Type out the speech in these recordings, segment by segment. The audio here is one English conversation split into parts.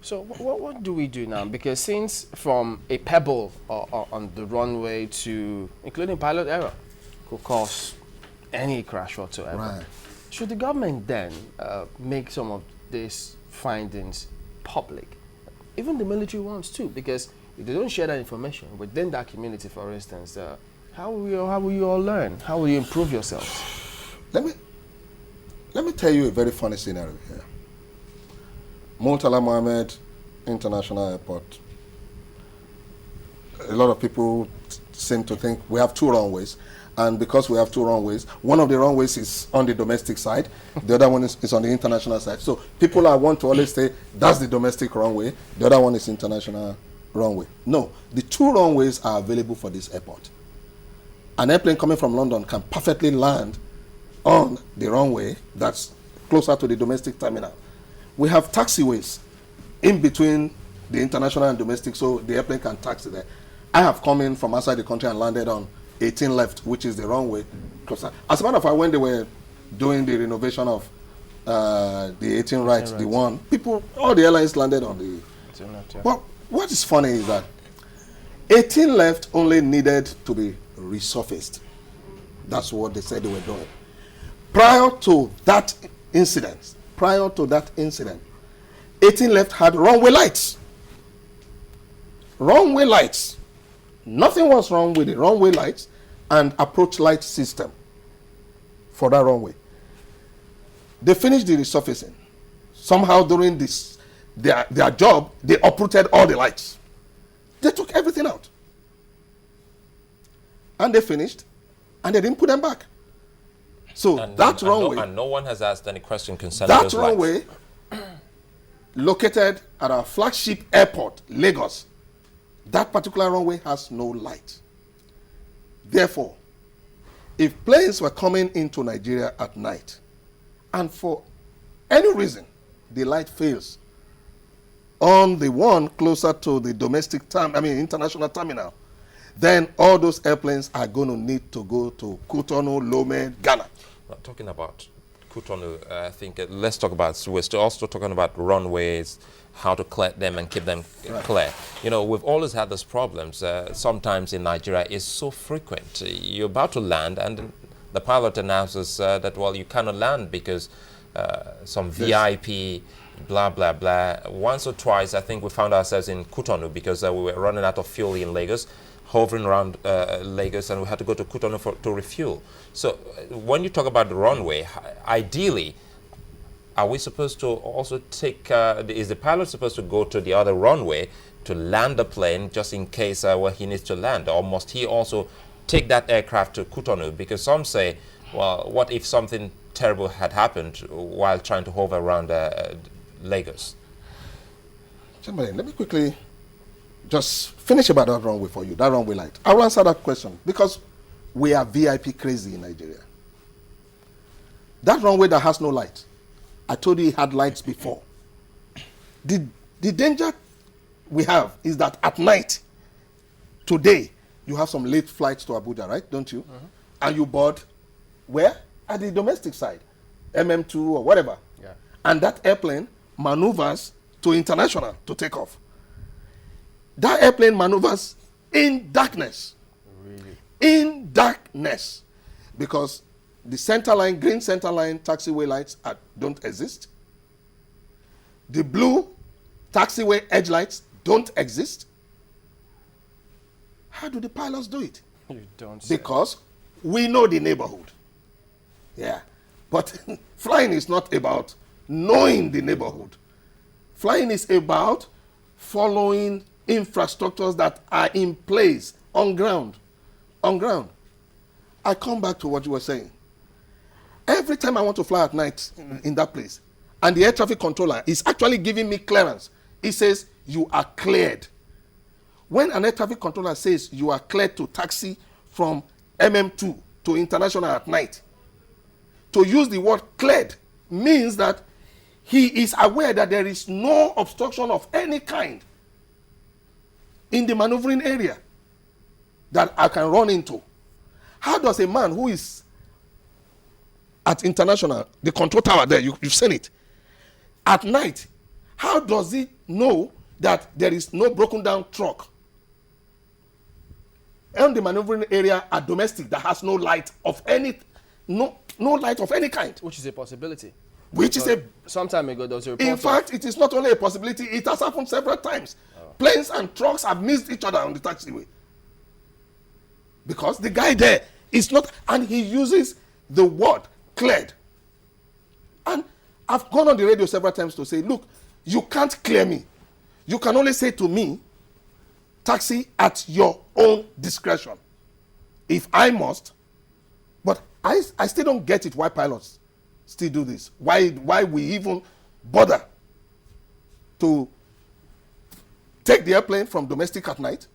So what do we do now? Because since from a pebble on the runway to including pilot error could cause any crash whatsoever, Right. should the government then make some of these findings public? Even the military ones too, because if they don't share that information within that community, for instance, how will you all learn? How will you improve yourselves? Let me tell you a very funny scenario here. Murtala Mohammed International Airport. A lot of people seem to think we have two runways, and because we have two runways, one of the runways is on the domestic side, the other one is on the international side. So people want to always say that's the domestic runway, the other one is international runway. No, the two runways are available for this airport. An airplane coming from London can perfectly land on the runway that's closer to the domestic terminal. We have taxiways in between the international and domestic, so the airplane can taxi there. I have come in from outside the country and landed on 18 left, which is the runway closer. As a matter of fact, when they were doing the renovation of the 18 right, the one, all the airlines landed on the... Left, yeah. Well, what is funny is that 18 left only needed to be resurfaced. That's what they said they were doing. Prior to that incident, 18 left had runway lights. Runway lights. Nothing was wrong with the runway lights and approach light system for that runway. They finished the resurfacing. Somehow during this, their job, they uprooted all the lights. They took everything out. And they finished, and they didn't put them back. So that runway... And no one has asked any question concerning those lights. That runway, located at our flagship airport, Lagos, that particular runway has no light. Therefore, if planes were coming into Nigeria at night, and for any reason the light fails on the one closer to the international terminal, then all those airplanes are going to need to go to Cotonou, Lome, Ghana. Not talking about Cotonou, I think let's talk about, we're still also talking about runways, how to clear them and keep them clear. You know, we've always had these problems. Sometimes in Nigeria, it's so frequent. You're about to land and the pilot announces that, well, you cannot land because some VIP, blah, blah, blah. Once or twice, I think we found ourselves in Cotonou because we were running out of fuel in Lagos, hovering around Lagos, and we had to go to Cotonou to refuel. So when you talk about the runway, ideally, are we supposed to also take, is the pilot supposed to go to the other runway to land the plane just in case where he needs to land? Or must he also take that aircraft to Cotonou? Because some say, well, what if something terrible had happened while trying to hover around Lagos? Chamberlain, let me quickly just finish about that runway for you, that runway light. I will answer that question because we are VIP crazy in Nigeria. That runway that has no light, I told you it had lights before. The danger we have is that at night, today, you have some late flights to Abuja, right? Don't you? Mm-hmm. And you board where? At the domestic side, MM2 or whatever. Yeah. And that airplane maneuvers to international to take off. That airplane maneuvers in darkness. Really? In darkness. Because the center line, green center line taxiway lights don't exist. The blue taxiway edge lights don't exist. How do the pilots do it? You don't say. Because we know the neighborhood. Yeah. But flying is not about knowing the neighborhood. Flying is about following infrastructures that are in place on ground. On ground. I come back to what you were saying. Every time I want to fly at night in that place, and the air traffic controller is actually giving me clearance, he says, you are cleared. When an air traffic controller says you are cleared to taxi from MM2 to international at night, to use the word cleared means that he is aware that there is no obstruction of any kind in the maneuvering area that I can run into. How does a man who is at international, the control tower there, you've seen it, at night, How does he know that there is no broken down truck on the maneuvering area at domestic that has no light of any light of any kind? Which is a possibility. Which is a some time ago there was a report. In fact, it is not only a possibility, it has happened several times. Planes and trucks have missed each other on the taxiway. Because the guy there is not, and he uses the word cleared. And I've gone on the radio several times to say, look, you can't clear me. You can only say to me, taxi at your own discretion. If I must, but I still don't get it why pilots still do this. Why we even bother to take the airplane from domestic at night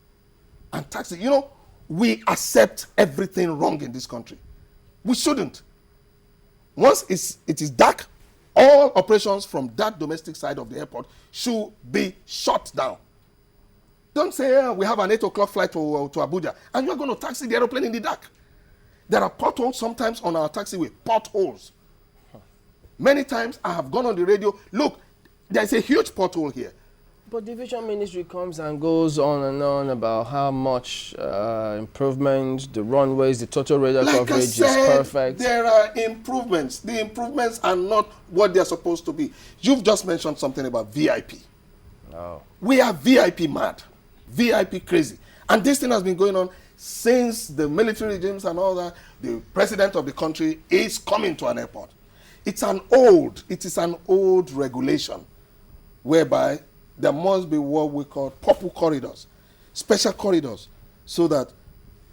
and taxi. You know, we accept everything wrong in this country. We shouldn't. Once it is dark, all operations from that domestic side of the airport should be shut down. Don't say, we have an 8 o'clock flight to Abuja, and you're going to taxi the airplane in the dark. There are potholes sometimes on our taxiway, potholes. Many times I have gone on the radio, look, there's a huge pothole here. But division ministry comes and goes on and on about how much improvement, the runways, the total radar coverage is perfect. There are improvements. The improvements are not what they're supposed to be. You've just mentioned something about VIP. No. We are VIP mad, VIP crazy. And this thing has been going on since the military regimes and all that. The president of the country is coming to an airport. It is an old regulation whereby there must be what we call purple corridors, special corridors, so that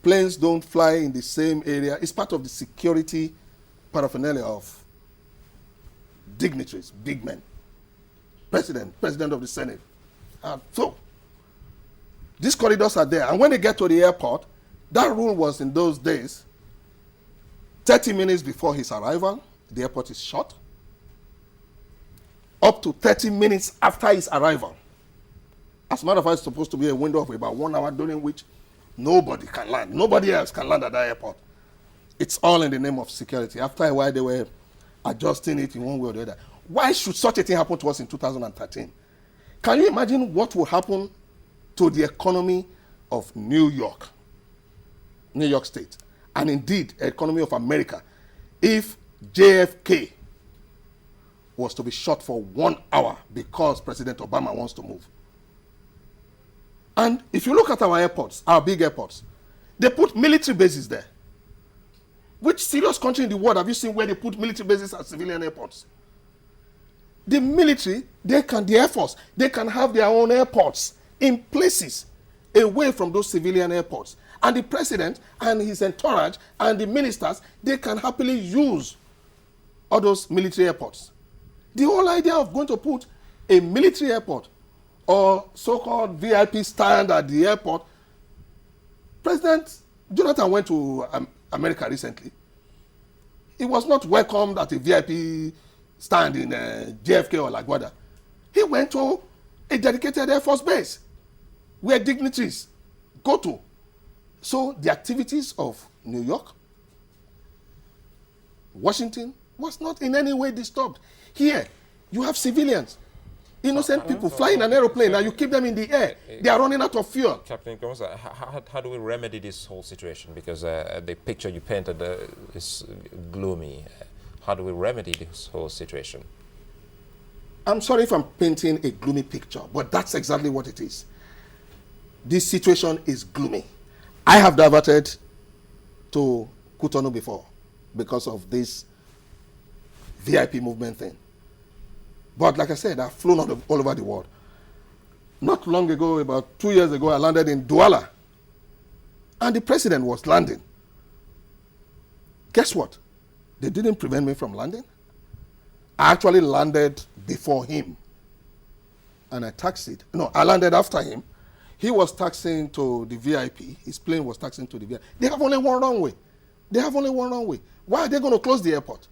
planes don't fly in the same area. It's part of the security paraphernalia of dignitaries, big men, president of the Senate. So these corridors are there. And when they get to the airport, that rule was in those days, 30 minutes before his arrival, the airport is shut. Up to 30 minutes after his arrival. As a matter of fact, it's supposed to be a window of about 1 hour during which nobody can land. Nobody else can land at that airport. It's all in the name of security. After a while, they were adjusting it in one way or the other. Why should such a thing happen to us in 2013? Can you imagine what will happen to the economy of New York State, and indeed the economy of America, if JFK was to be shut for 1 hour because President Obama wants to move? And if you look at our airports, our big airports, they put military bases there. Which serious country in the world have you seen where they put military bases at civilian airports? The military, the Air Force, they can have their own airports in places away from those civilian airports. And the president and his entourage and the ministers, they can happily use all those military airports. The whole idea of going to put a military airport or so-called VIP stand at the airport, President Jonathan went to America recently. He was not welcomed at a VIP stand in JFK or LaGuardia. He went to a dedicated Air Force base where dignitaries go to. So the activities of New York, Washington, was not in any way disturbed. Here, you have civilians, innocent people flying an aeroplane, and you keep them in the air. They are running out of fuel. Captain Ikponwosa, how do we remedy this whole situation? Because the picture you painted is gloomy. How do we remedy this whole situation? I'm sorry if I'm painting a gloomy picture, but that's exactly what it is. This situation is gloomy. I have diverted to Cotonou before because of this VIP movement thing. But like I said, I've flown all over the world. Not long ago, about 2 years ago, I landed in Douala. And the president was landing. Guess what? They didn't prevent me from landing. I actually landed before him. And I taxied. No, I landed after him. He was taxiing to the VIP. His plane was taxiing to the VIP. They have only one runway. Why are they going to close the airport?